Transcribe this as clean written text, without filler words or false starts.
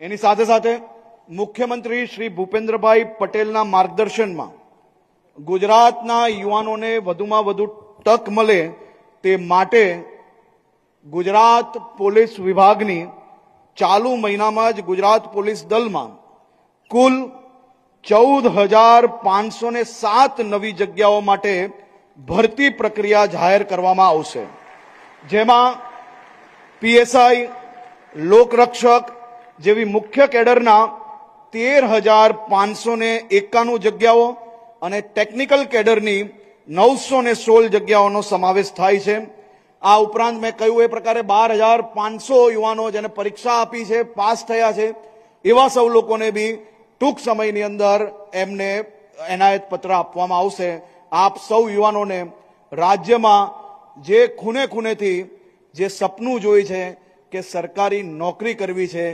એની સાથે સાથે મુખ્યમંત્રી શ્રી ભૂપેન્દ્રભાઈ પટેલના માર્ગદર્શનમાં ગુજરાતના યુવાનોને વધુમાં વધુ તક મળે તે માટે ગુજરાત પોલીસ વિભાગની ચાલુ મહિનામાં જ ગુજરાત પોલીસ દળમાં કુલ 14,507 નવી જગ્યાઓ માટે ભરતી પ્રક્રિયા જાહેર કરવામાં આવશે, જેમાં પીએસઆઈ, લોકરક્ષક જેવી મુખ્ય કેડરના 13,591 જગ્યાઓ અને ટેકનિકલ કેડરની 916 જગ્યાઓનો સમાવેશ થાય છે। આ ઉપરાંત મેં કહ્યું એ પ્રકારે 12,500 યુવાનો જેને પરીક્ષા આપી છે, પાસ થયા છે, એવા સૌ લોકોને બી ટૂંક સમયની અંદર એમને એનાયત પત્ર આપવામાં આવશે। આપ સૌ યુવાનોને રાજ્યમાં જે ખૂણે ખૂણેથી જે સપનું જોઈ છે કે સરકારી નોકરી કરવી છે